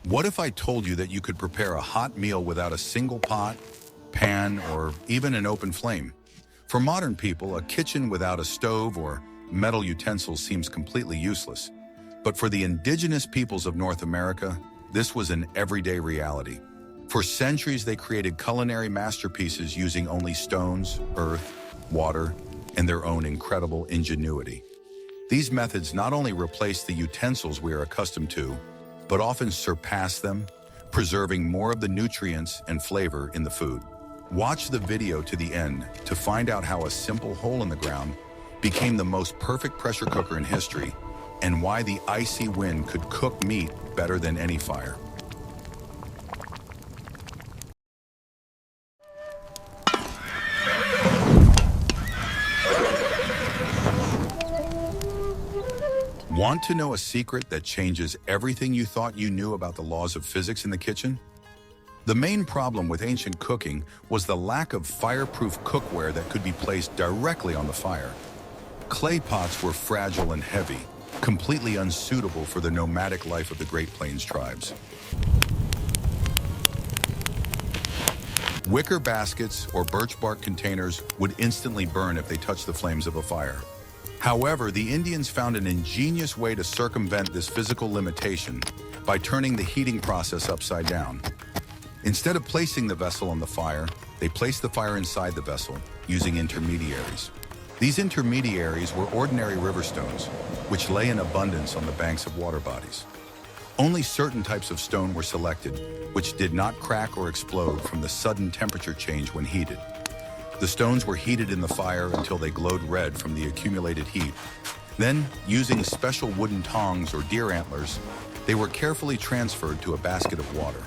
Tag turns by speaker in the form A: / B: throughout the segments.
A: What if I told you that you could prepare a hot meal without a single pot, pan, or even an open flame? For modern people, a kitchen without a stove or metal utensils seems completely useless. But for the indigenous peoples of North America, this was an everyday reality. For centuries, they created culinary masterpieces using only stones, earth, water, and their own incredible ingenuity. These methods not only replace the utensils we are accustomed to, but often surpass them, preserving more of the nutrients and flavor in the food. Watch the video to the end to find out how a simple hole in the ground became the most perfect pressure cooker in history and why the icy wind could cook meat better than any fire. Want to know a secret that changes everything you thought you knew about the laws of physics in the kitchen? The main problem with ancient cooking was the lack of fireproof cookware that could be placed directly on the fire. Clay pots were fragile and heavy, completely unsuitable for the nomadic life of the Great Plains tribes. Wicker baskets or birch bark containers would instantly burn if they touched the flames of a fire. However, the Indians found an ingenious way to circumvent this physical limitation by turning the heating process upside down. Instead of placing the vessel on the fire, they placed the fire inside the vessel using intermediaries. These intermediaries were ordinary river stones, which lay in abundance on the banks of water bodies. Only certain types of stone were selected, which did not crack or explode from the sudden temperature change when heated. The stones were heated in the fire until they glowed red from the accumulated heat. Then, using special wooden tongs or deer antlers, they were carefully transferred to a basket of water.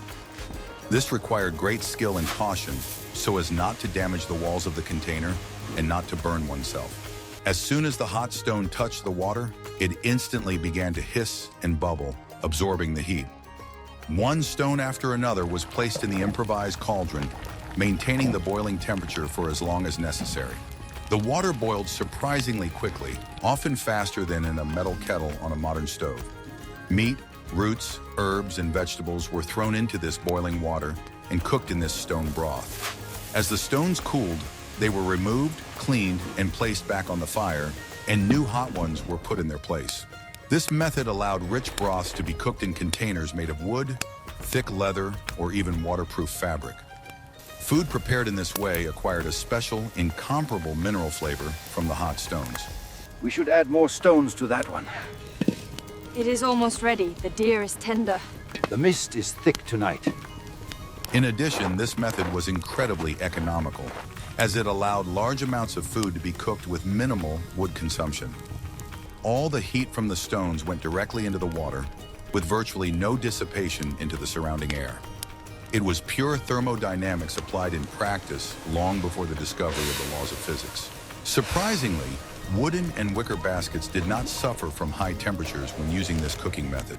A: This required great skill and caution so as not to damage the walls of the container and not to burn oneself. As soon as the hot stone touched the water, it instantly began to hiss and bubble, absorbing the heat. One stone after another was placed in the improvised cauldron, maintaining the boiling temperature for as long as necessary. The water boiled surprisingly quickly, often faster than in a metal kettle on a modern stove. Meat, roots, herbs, and vegetables were thrown into this boiling water and cooked in this stone broth. As the stones cooled, they were removed, cleaned, and placed back on the fire, and new hot ones were put in their place. This method allowed rich broths to be cooked in containers made of wood, thick leather, or even waterproof fabric. Food prepared in this way acquired a special, incomparable mineral flavor from the hot stones.
B: We should add more stones to that one.
C: It is almost ready. The deer is tender.
B: The mist is thick tonight.
A: In addition, this method was incredibly economical, as it allowed large amounts of food to be cooked with minimal wood consumption. All the heat from the stones went directly into the water, with virtually no dissipation into the surrounding air. It was pure thermodynamics applied in practice long before the discovery of the laws of physics. Surprisingly, wooden and wicker baskets did not suffer from high temperatures when using this cooking method.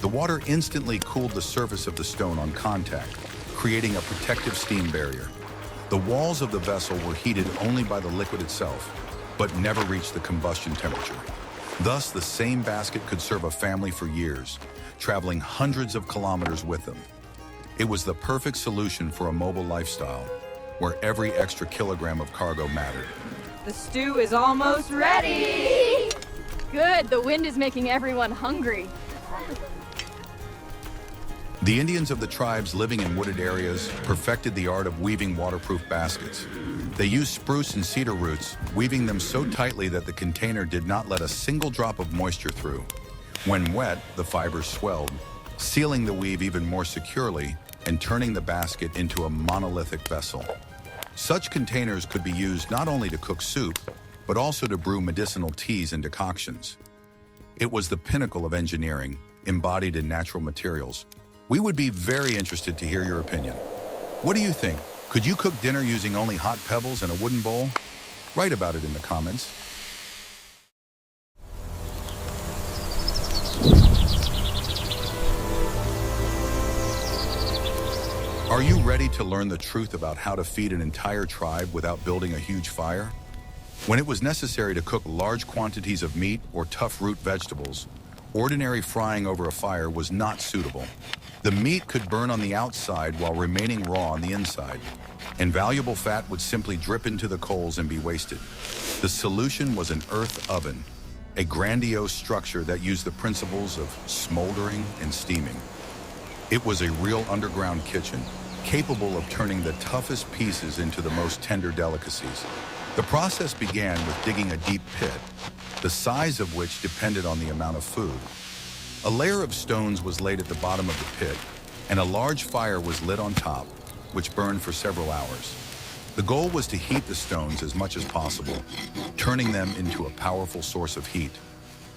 A: The water instantly cooled the surface of the stone on contact, creating a protective steam barrier. The walls of the vessel were heated only by the liquid itself, but never reached the combustion temperature. Thus, the same basket could serve a family for years, traveling hundreds of kilometers with them. It was the perfect solution for a mobile lifestyle, where every extra kilogram of cargo mattered.
C: The stew is almost ready! Good, the wind is making everyone hungry.
A: The Indians of the tribes living in wooded areas perfected the art of weaving waterproof baskets. They used spruce and cedar roots, weaving them so tightly that the container did not let a single drop of moisture through. When wet, the fibers swelled, sealing the weave even more securely and turning the basket into a monolithic vessel. Such containers could be used not only to cook soup, but also to brew medicinal teas and decoctions. It was the pinnacle of engineering, embodied in natural materials. We would be very interested to hear your opinion. What do you think? Could you cook dinner using only hot pebbles and a wooden bowl? Write about it in the comments. Are you ready to learn the truth about how to feed an entire tribe without building a huge fire? When it was necessary to cook large quantities of meat or tough root vegetables, ordinary frying over a fire was not suitable. The meat could burn on the outside while remaining raw on the inside, and valuable fat would simply drip into the coals and be wasted. The solution was an earth oven, a grandiose structure that used the principles of smoldering and steaming. It was a real underground kitchen, capable of turning the toughest pieces into the most tender delicacies. The process began with digging a deep pit, the size of which depended on the amount of food. A layer of stones was laid at the bottom of the pit, and a large fire was lit on top, which burned for several hours. The goal was to heat the stones as much as possible, turning them into a powerful source of heat.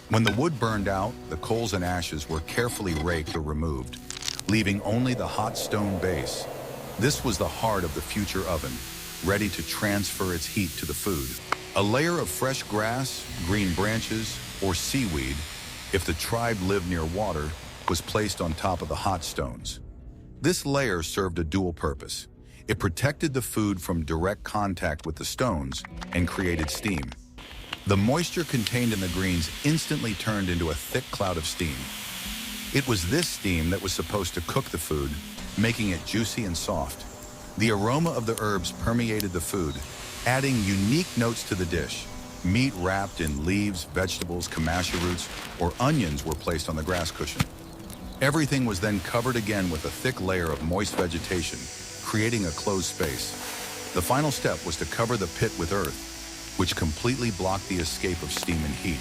A: When the wood burned out, the coals and ashes were carefully raked or removed, leaving only the hot stone base. This was the heart of the future oven, ready to transfer its heat to the food. A layer of fresh grass, green branches, or seaweed, if the tribe lived near water, was placed on top of the hot stones. This layer served a dual purpose. It protected the food from direct contact with the stones and created steam. The moisture contained in the greens instantly turned into a thick cloud of steam. It was this steam that was supposed to cook the food, making it juicy and soft. The aroma of the herbs permeated the food, adding unique notes to the dish. Meat wrapped in leaves, vegetables, kamasha roots, or onions were placed on the grass cushion. Everything was then covered again with a thick layer of moist vegetation, creating a closed space. The final step was to cover the pit with earth, which completely blocked the escape of steam and heat.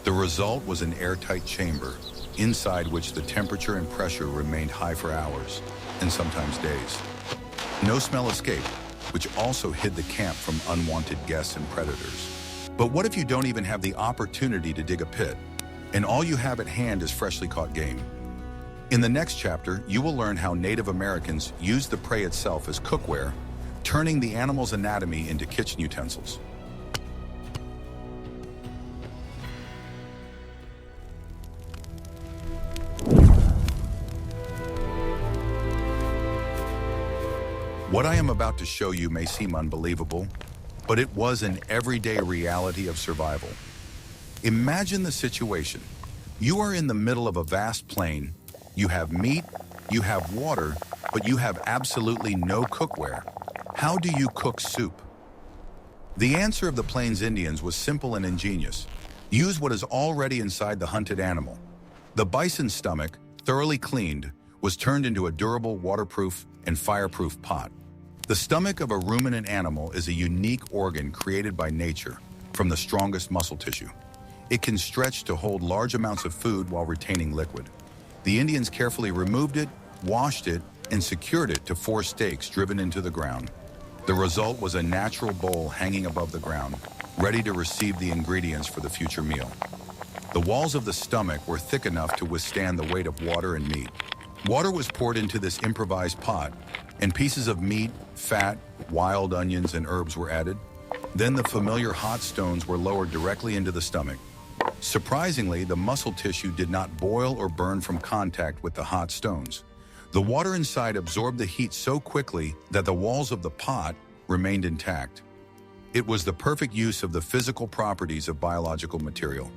A: The result was an airtight chamber, inside which the temperature and pressure remained high for hours, and sometimes days. No smell escaped, which also hid the camp from unwanted guests and predators. But what if you don't even have the opportunity to dig a pit, and all you have at hand is freshly caught game? In the next chapter, you will learn how Native Americans used the prey itself as cookware, turning the animal's anatomy into kitchen utensils. What I am about to show you may seem unbelievable, but it was an everyday reality of survival. Imagine the situation. You are in the middle of a vast plain. You have meat, you have water, but you have absolutely no cookware. How do you cook soup? The answer of the Plains Indians was simple and ingenious. Use what is already inside the hunted animal. The bison's stomach, thoroughly cleaned, was turned into a durable, waterproof, and fireproof pot. The stomach of a ruminant animal is a unique organ created by nature from the strongest muscle tissue. It can stretch to hold large amounts of food while retaining liquid. The Indians carefully removed it, washed it, and secured it to 4 stakes driven into the ground. The result was a natural bowl hanging above the ground, ready to receive the ingredients for the future meal. The walls of the stomach were thick enough to withstand the weight of water and meat. Water was poured into this improvised pot, and pieces of meat, fat, wild onions, and herbs were added. Then the familiar hot stones were lowered directly into the stomach. Surprisingly, the muscle tissue did not boil or burn from contact with the hot stones. The water inside absorbed the heat so quickly that the walls of the pot remained intact. It was the perfect use of the physical properties of biological material.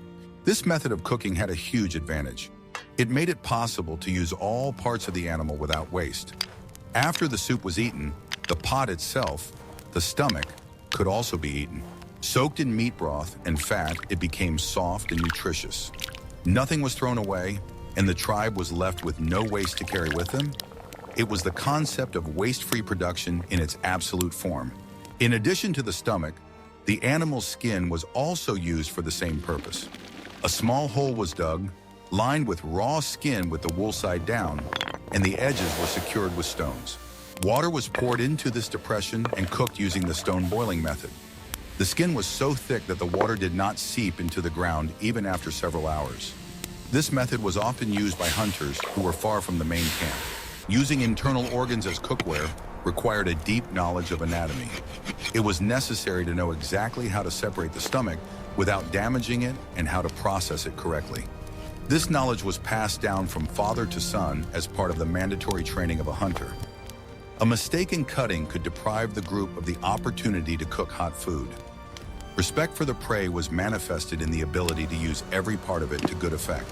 A: This method of cooking had a huge advantage. It made it possible to use all parts of the animal without waste. After the soup was eaten, the pot itself, the stomach, could also be eaten. Soaked in meat broth and fat, it became soft and nutritious. Nothing was thrown away, and the tribe was left with no waste to carry with them. It was the concept of waste-free production in its absolute form. In addition to the stomach, the animal's skin was also used for the same purpose. A small hole was dug, lined with raw skin with the wool side down, and the edges were secured with stones. Water was poured into this depression and cooked using the stone boiling method. The skin was so thick that the water did not seep into the ground even after several hours. This method was often used by hunters who were far from the main camp. Using internal organs as cookware required a deep knowledge of anatomy. It was necessary to know exactly how to separate the stomach without damaging it and how to process it correctly. This knowledge was passed down from father to son as part of the mandatory training of a hunter. A mistake in cutting could deprive the group of the opportunity to cook hot food. Respect for the prey was manifested in the ability to use every part of it to good effect.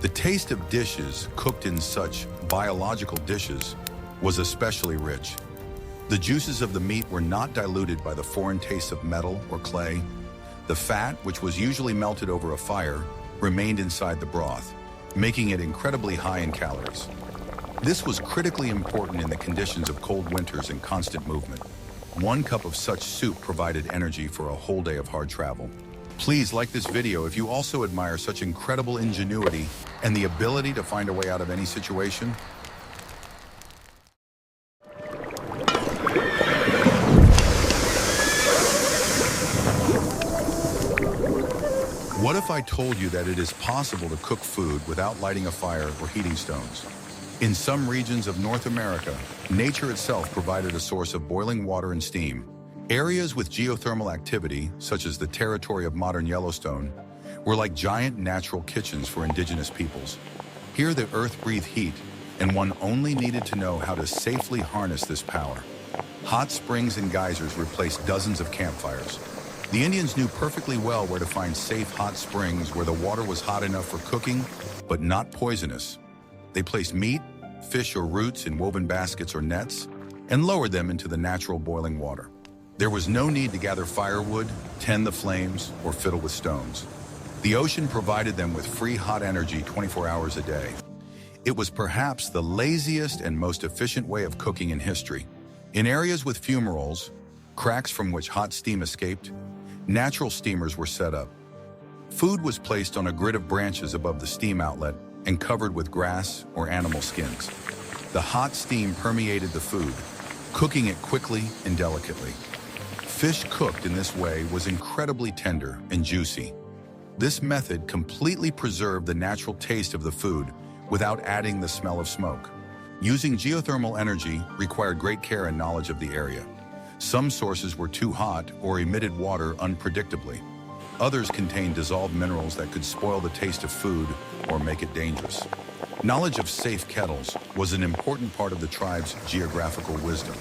A: The taste of dishes cooked in such biological dishes was especially rich. The juices of the meat were not diluted by the foreign tastes of metal or clay. The fat, which was usually melted over a fire, remained inside the broth, making it incredibly high in calories. This was critically important in the conditions of cold winters and constant movement. 1 cup of such soup provided energy for a whole day of hard travel. Please like this video if you also admire such incredible ingenuity and the ability to find a way out of any situation. What if I told you that it is possible to cook food without lighting a fire or heating stones? In some regions of North America, nature itself provided a source of boiling water and steam. Areas with geothermal activity, such as the territory of modern Yellowstone, were like giant natural kitchens for indigenous peoples. Here the earth breathed heat, and one only needed to know how to safely harness this power. Hot springs and geysers replaced dozens of campfires. The Indians knew perfectly well where to find safe hot springs where the water was hot enough for cooking, but not poisonous. They placed meat, fish or roots in woven baskets or nets, and lowered them into the natural boiling water. There was no need to gather firewood, tend the flames, or fiddle with stones. The ocean provided them with free hot energy 24 hours a day. It was perhaps the laziest and most efficient way of cooking in history. In areas with fumaroles, cracks from which hot steam escaped, natural steamers were set up. Food was placed on a grid of branches above the steam outlet and covered with grass or animal skins. The hot steam permeated the food, cooking it quickly and delicately. Fish cooked in this way was incredibly tender and juicy. This method completely preserved the natural taste of the food without adding the smell of smoke. Using geothermal energy required great care and knowledge of the area. Some sources were too hot or emitted water unpredictably. Others contained dissolved minerals that could spoil the taste of food or make it dangerous. Knowledge of safe kettles was an important part of the tribe's geographical wisdom.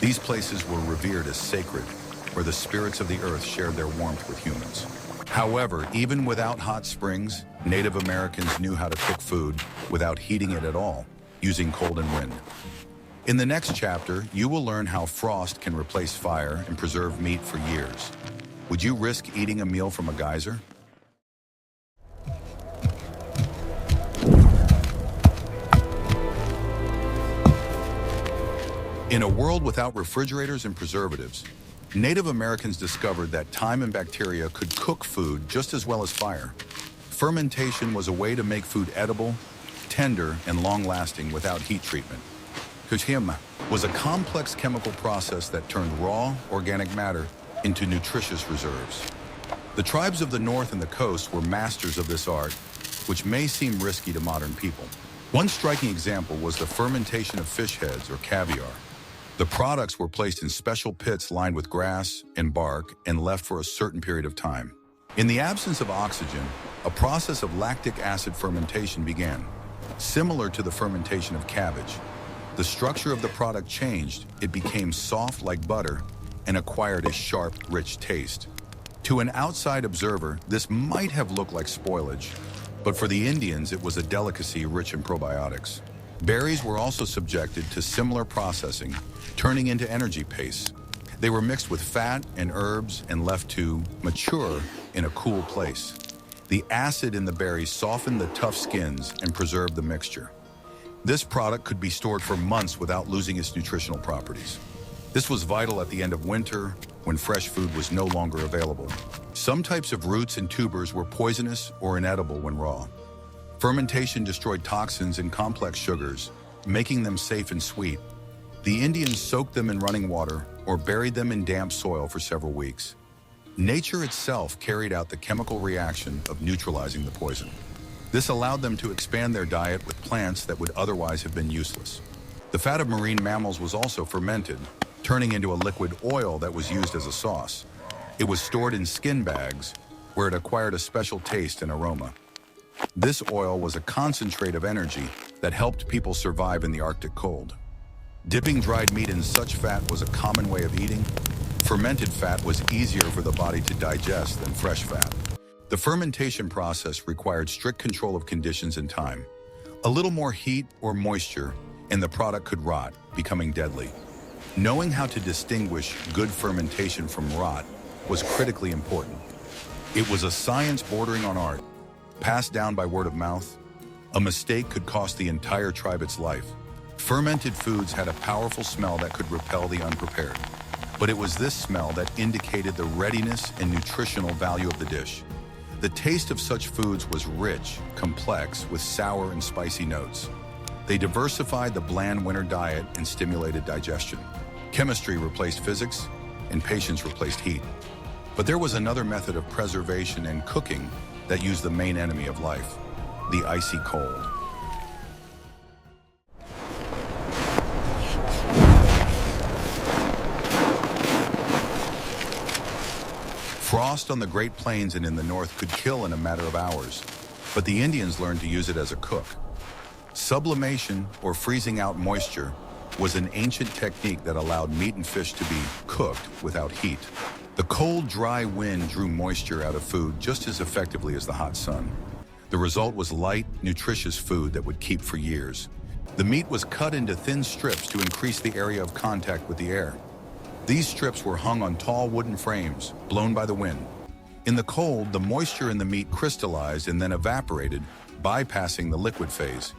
A: These places were revered as sacred, where the spirits of the earth shared their warmth with humans. However, even without hot springs, Native Americans knew how to cook food without heating it at all, using cold and wind. In the next chapter, you will learn how frost can replace fire and preserve meat for years. Would you risk eating a meal from a geyser? In a world without refrigerators and preservatives, Native Americans discovered that thyme and bacteria could cook food just as well as fire. Fermentation was a way to make food edible, tender, and long-lasting without heat treatment. Kuchima was a complex chemical process that turned raw, organic matter into nutritious reserves. The tribes of the north and the coast were masters of this art, which may seem risky to modern people. One striking example was the fermentation of fish heads or caviar. The products were placed in special pits lined with grass and bark and left for a certain period of time. In the absence of oxygen, a process of lactic acid fermentation began, similar to the fermentation of cabbage. The structure of the product changed. It became soft like butter and acquired a sharp, rich taste. To an outside observer, this might have looked like spoilage, but for the Indians, it was a delicacy rich in probiotics. Berries were also subjected to similar processing, turning into energy pastes. They were mixed with fat and herbs and left to mature in a cool place. The acid in the berries softened the tough skins and preserved the mixture. This product could be stored for months without losing its nutritional properties. This was vital at the end of winter, when fresh food was no longer available. Some types of roots and tubers were poisonous or inedible when raw. Fermentation destroyed toxins and complex sugars, making them safe and sweet. The Indians soaked them in running water or buried them in damp soil for several weeks. Nature itself carried out the chemical reaction of neutralizing the poison. This allowed them to expand their diet with plants that would otherwise have been useless. The fat of marine mammals was also fermented, turning into a liquid oil that was used as a sauce. It was stored in skin bags, where it acquired a special taste and aroma. This oil was a concentrate of energy that helped people survive in the Arctic cold. Dipping dried meat in such fat was a common way of eating. Fermented fat was easier for the body to digest than fresh fat. The fermentation process required strict control of conditions and time. A little more heat or moisture, and the product could rot, becoming deadly. Knowing how to distinguish good fermentation from rot was critically important. It was a science bordering on art, passed down by word of mouth. A mistake could cost the entire tribe its life. Fermented foods had a powerful smell that could repel the unprepared. But it was this smell that indicated the readiness and nutritional value of the dish. The taste of such foods was rich, complex, with sour and spicy notes. They diversified the bland winter diet and stimulated digestion. Chemistry replaced physics, and patience replaced heat. But there was another method of preservation and cooking that used the main enemy of life, the icy cold. Frost on the Great Plains and in the north could kill in a matter of hours, but the Indians learned to use it as a cook. Sublimation, or freezing out moisture, was an ancient technique that allowed meat and fish to be cooked without heat. The cold, dry wind drew moisture out of food just as effectively as the hot sun. The result was light, nutritious food that would keep for years. The meat was cut into thin strips to increase the area of contact with the air. These strips were hung on tall wooden frames, blown by the wind. In the cold, the moisture in the meat crystallized and then evaporated, bypassing the liquid phase.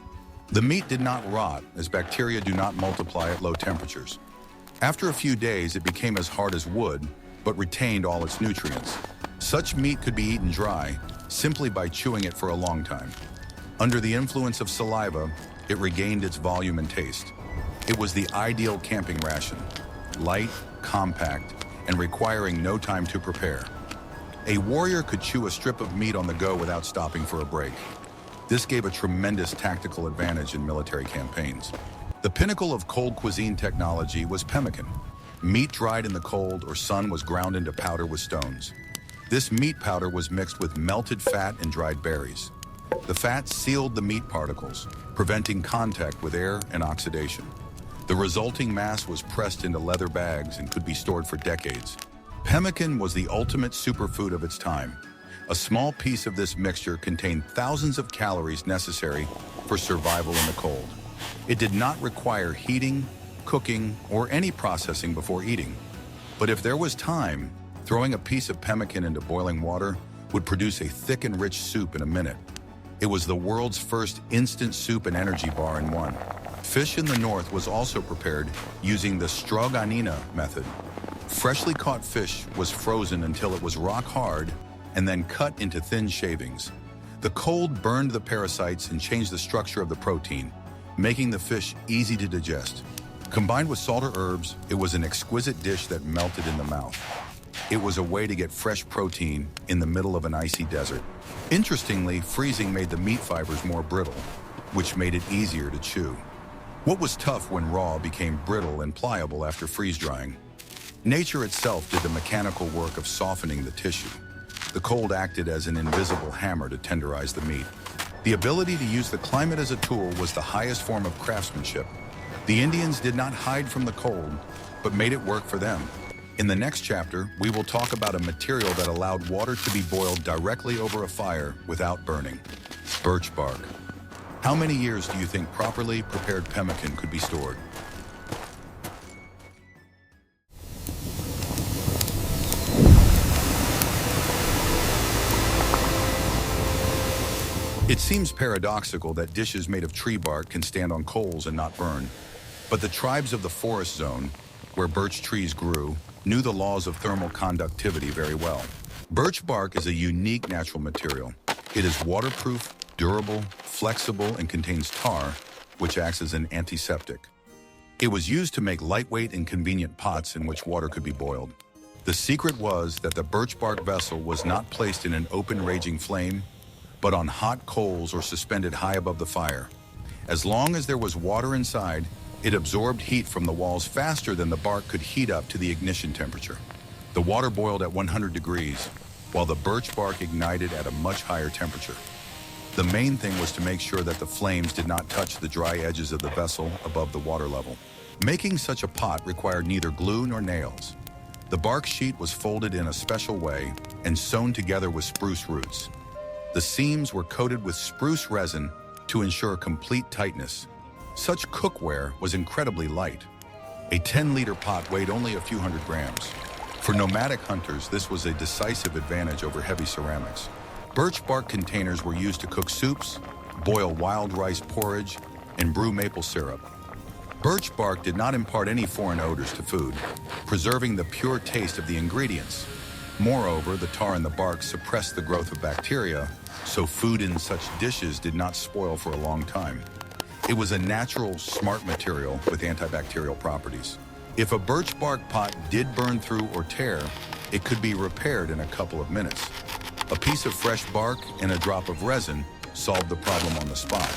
A: The meat did not rot, as bacteria do not multiply at low temperatures. After a few days, it became as hard as wood, but retained all its nutrients. Such meat could be eaten dry, simply by chewing it for a long time. Under the influence of saliva, it regained its volume and taste. It was the ideal camping ration, light, compact, and requiring no time to prepare. A warrior could chew a strip of meat on the go without stopping for a break. This gave a tremendous tactical advantage in military campaigns. The pinnacle of cold cuisine technology was pemmican. Meat dried in the cold or sun was ground into powder with stones. This meat powder was mixed with melted fat and dried berries. The fat sealed the meat particles, preventing contact with air and oxidation. The resulting mass was pressed into leather bags and could be stored for decades. Pemmican was the ultimate superfood of its time. A small piece of this mixture contained thousands of calories necessary for survival in the cold. It did not require heating, cooking, or any processing before eating. But if there was time, throwing a piece of pemmican into boiling water would produce a thick and rich soup in a minute. It was the world's first instant soup and energy bar in one. Fish in the north was also prepared using the stroganina method. Freshly caught fish was frozen until it was rock hard and then cut into thin shavings. The cold burned the parasites and changed the structure of the protein, making the fish easy to digest. Combined with salt or herbs, it was an exquisite dish that melted in the mouth. It was a way to get fresh protein in the middle of an icy desert. Interestingly, freezing made the meat fibers more brittle, which made it easier to chew. What was tough when raw became brittle and pliable after freeze drying. Nature itself did the mechanical work of softening the tissue. The cold acted as an invisible hammer to tenderize the meat. The ability to use the climate as a tool was the highest form of craftsmanship. The Indians did not hide from the cold, but made it work for them. In the next chapter, we will talk about a material that allowed water to be boiled directly over a fire without burning: birch bark. How many years do you think properly prepared pemmican could be stored? It seems paradoxical that dishes made of tree bark can stand on coals and not burn. But the tribes of the forest zone, where birch trees grew, knew the laws of thermal conductivity very well. Birch bark is a unique natural material. It is waterproof, durable, flexible, and contains tar, which acts as an antiseptic. It was used to make lightweight and convenient pots in which water could be boiled. The secret was that the birch bark vessel was not placed in an open raging flame, but on hot coals or suspended high above the fire. As long as there was water inside, it absorbed heat from the walls faster than the bark could heat up to the ignition temperature. The water boiled at 100 degrees, while the birch bark ignited at a much higher temperature. The main thing was to make sure that the flames did not touch the dry edges of the vessel above the water level. Making such a pot required neither glue nor nails. The bark sheet was folded in a special way and sewn together with spruce roots. The seams were coated with spruce resin to ensure complete tightness. Such cookware was incredibly light. A 10-liter pot weighed only a few hundred grams. For nomadic hunters, this was a decisive advantage over heavy ceramics. Birch bark containers were used to cook soups, boil wild rice porridge, and brew maple syrup. Birch bark did not impart any foreign odors to food, preserving the pure taste of the ingredients. Moreover, the tar in the bark suppressed the growth of bacteria, so food in such dishes did not spoil for a long time. It was a natural, smart material with antibacterial properties. If a birch bark pot did burn through or tear, it could be repaired in a couple of minutes. A piece of fresh bark and a drop of resin solved the problem on the spot.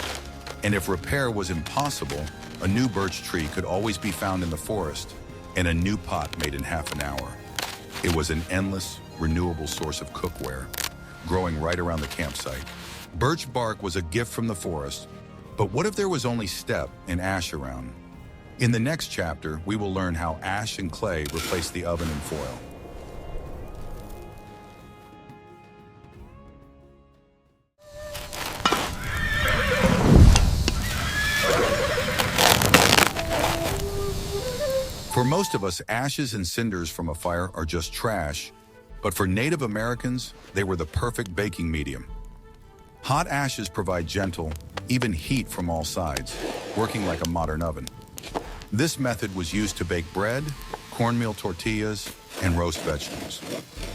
A: And if repair was impossible, a new birch tree could always be found in the forest, and a new pot made in half an hour. It was an endless, renewable source of cookware, growing right around the campsite. Birch bark was a gift from the forest, but what if there was only steppe and ash around? In the next chapter, we will learn how ash and clay replaced the oven and foil. For most of us, ashes and cinders from a fire are just trash, but for Native Americans, they were the perfect baking medium. Hot ashes provide gentle, even heat from all sides, working like a modern oven. This method was used to bake bread, cornmeal tortillas, and roast vegetables.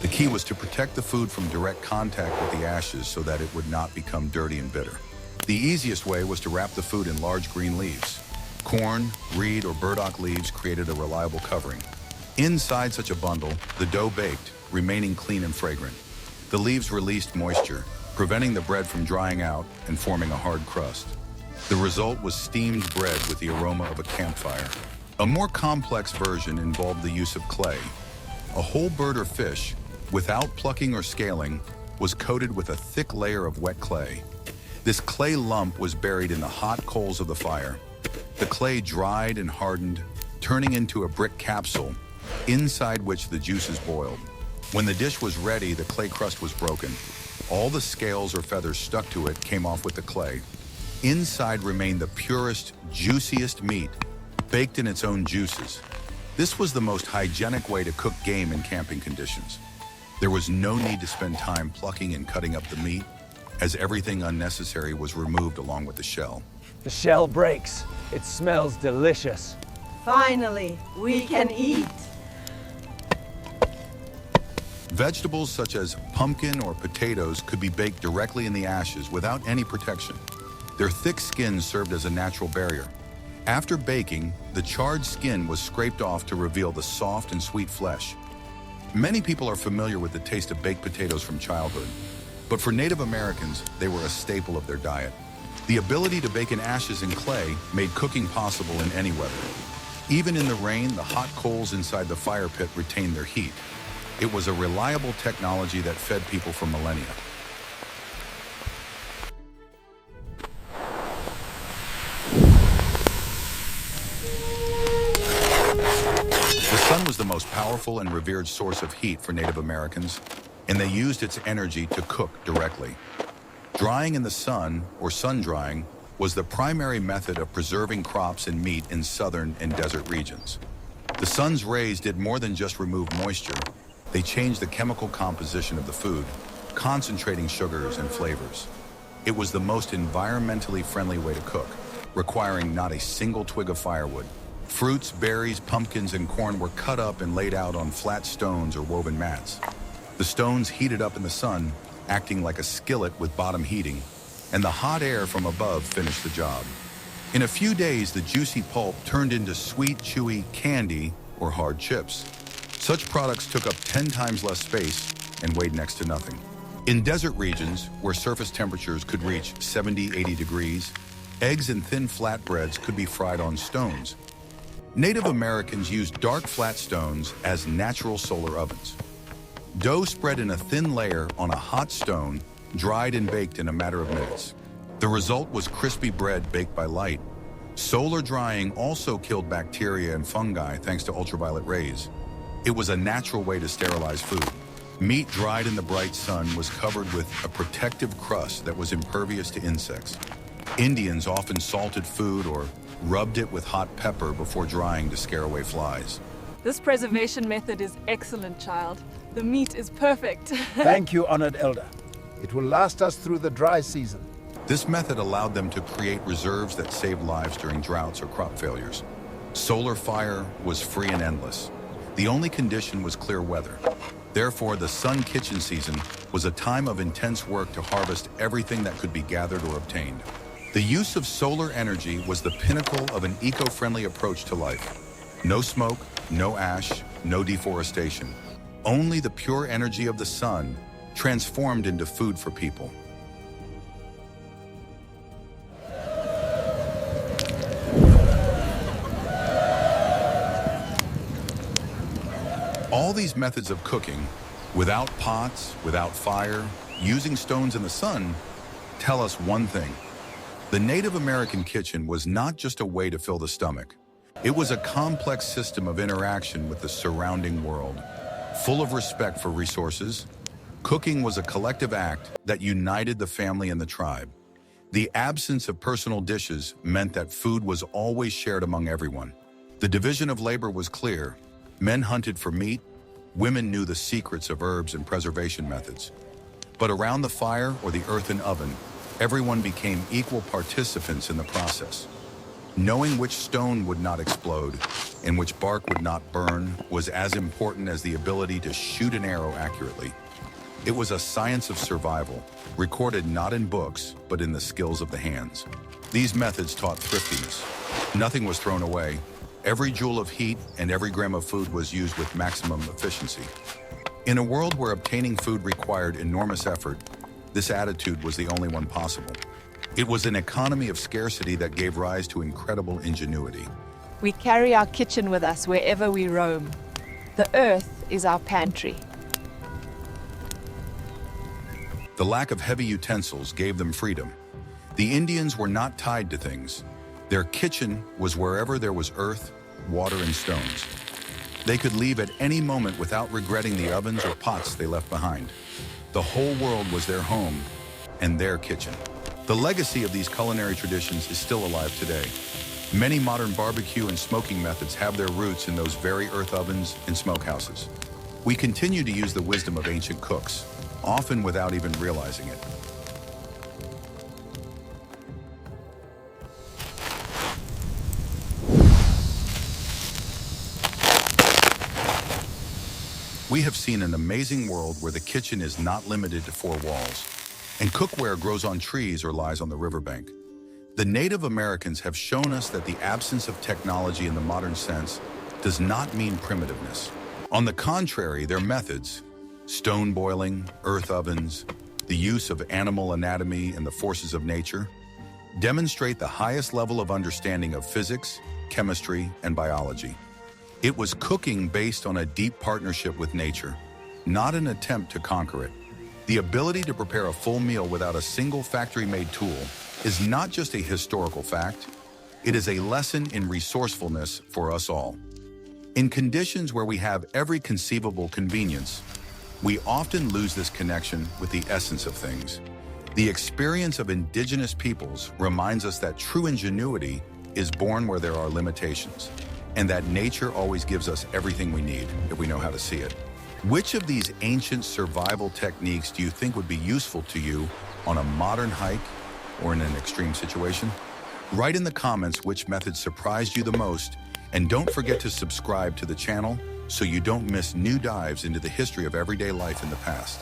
A: The key was to protect the food from direct contact with the ashes so that it would not become dirty and bitter. The easiest way was to wrap the food in large green leaves. Corn, reed, or burdock leaves created a reliable covering. Inside such a bundle, the dough baked, remaining clean and fragrant. The leaves released moisture, preventing the bread from drying out and forming a hard crust. The result was steamed bread with the aroma of a campfire. A more complex version involved the use of clay. A whole bird or fish, without plucking or scaling, was coated with a thick layer of wet clay. This clay lump was buried in the hot coals of the fire. The clay dried and hardened, turning into a brick capsule, inside which the juices boiled. When the dish was ready, the clay crust was broken. All the scales or feathers stuck to it came off with the clay. Inside remained the purest, juiciest meat, baked in its own juices. This was the most hygienic way to cook game in camping conditions. There was no need to spend time plucking and cutting up the meat, as everything unnecessary was removed along with the shell.
D: The shell breaks. It smells delicious.
E: Finally, we can eat.
A: Vegetables such as pumpkin or potatoes could be baked directly in the ashes without any protection. Their thick skin served as a natural barrier. After baking, the charred skin was scraped off to reveal the soft and sweet flesh. Many people are familiar with the taste of baked potatoes from childhood, but for Native Americans, they were a staple of their diet. The ability to bake in ashes and clay made cooking possible in any weather. Even in the rain, the hot coals inside the fire pit retained their heat. It was a reliable technology that fed people for millennia. The sun was the most powerful and revered source of heat for Native Americans, and they used its energy to cook directly. Drying in the sun, or sun drying, was the primary method of preserving crops and meat in southern and desert regions. The sun's rays did more than just remove moisture. They changed the chemical composition of the food, concentrating sugars and flavors. It was the most environmentally friendly way to cook, requiring not a single twig of firewood. Fruits, berries, pumpkins, and corn were cut up and laid out on flat stones or woven mats. The stones heated up in the sun, acting like a skillet with bottom heating, and the hot air from above finished the job. In a few days, the juicy pulp turned into sweet, chewy candy or hard chips. Such products took up 10 times less space and weighed next to nothing. In desert regions, where surface temperatures could reach 70, 80 degrees, eggs and thin flatbreads could be fried on stones. Native Americans used dark flat stones as natural solar ovens. Dough spread in a thin layer on a hot stone, dried and baked in a matter of minutes. The result was crispy bread baked by light. Solar drying also killed bacteria and fungi thanks to ultraviolet rays. It was a natural way to sterilize food. Meat dried in the bright sun was covered with a protective crust that was impervious to insects. Indians often salted food or rubbed it with hot pepper before drying to scare away flies.
F: This preservation method is excellent, child. The meat is perfect.
G: Thank you, honored elder. It will last us through the dry season.
A: This method allowed them to create reserves that saved lives during droughts or crop failures. Solar fire was free and endless. The only condition was clear weather. Therefore, the sun kitchen season was a time of intense work to harvest everything that could be gathered or obtained. The use of solar energy was the pinnacle of an eco-friendly approach to life. No smoke, no ash, no deforestation. Only the pure energy of the sun transformed into food for people. All these methods of cooking, without pots, without fire, using stones in the sun, tell us one thing. The Native American kitchen was not just a way to fill the stomach. It was a complex system of interaction with the surrounding world. Full of respect for resources, cooking was a collective act that united the family and the tribe. The absence of personal dishes meant that food was always shared among everyone. The division of labor was clear. Men hunted for meat, women knew the secrets of herbs and preservation methods. But around the fire or the earthen oven, everyone became equal participants in the process. Knowing which stone would not explode and which bark would not burn was as important as the ability to shoot an arrow accurately. It was a science of survival, recorded not in books, but in the skills of the hands. These methods taught thriftiness. Nothing was thrown away. Every joule of heat and every gram of food was used with maximum efficiency. In a world where obtaining food required enormous effort, this attitude was the only one possible. It was an economy of scarcity that gave rise to incredible ingenuity.
F: We carry our kitchen with us wherever we roam. The earth is our pantry.
A: The lack of heavy utensils gave them freedom. The Indians were not tied to things. Their kitchen was wherever there was earth, water, and stones. They could leave at any moment without regretting the ovens or pots they left behind. The whole world was their home and their kitchen. The legacy of these culinary traditions is still alive today. Many modern barbecue and smoking methods have their roots in those very earth ovens and smokehouses. We continue to use the wisdom of ancient cooks, often without even realizing it. We have seen an amazing world where the kitchen is not limited to four walls, and cookware grows on trees or lies on the riverbank. The Native Americans have shown us that the absence of technology in the modern sense does not mean primitiveness. On the contrary, their methods, stone boiling, earth ovens, the use of animal anatomy and the forces of nature, demonstrate the highest level of understanding of physics, chemistry, and biology. It was cooking based on a deep partnership with nature, not an attempt to conquer it. The ability to prepare a full meal without a single factory-made tool is not just a historical fact, it is a lesson in resourcefulness for us all. In conditions where we have every conceivable convenience, we often lose this connection with the essence of things. The experience of indigenous peoples reminds us that true ingenuity is born where there are limitations, and that nature always gives us everything we need if we know how to see it. Which of these ancient survival techniques do you think would be useful to you on a modern hike or in an extreme situation? Write in the comments which method surprised you the most, and don't forget to subscribe to the channel so you don't miss new dives into the history of everyday life in the past.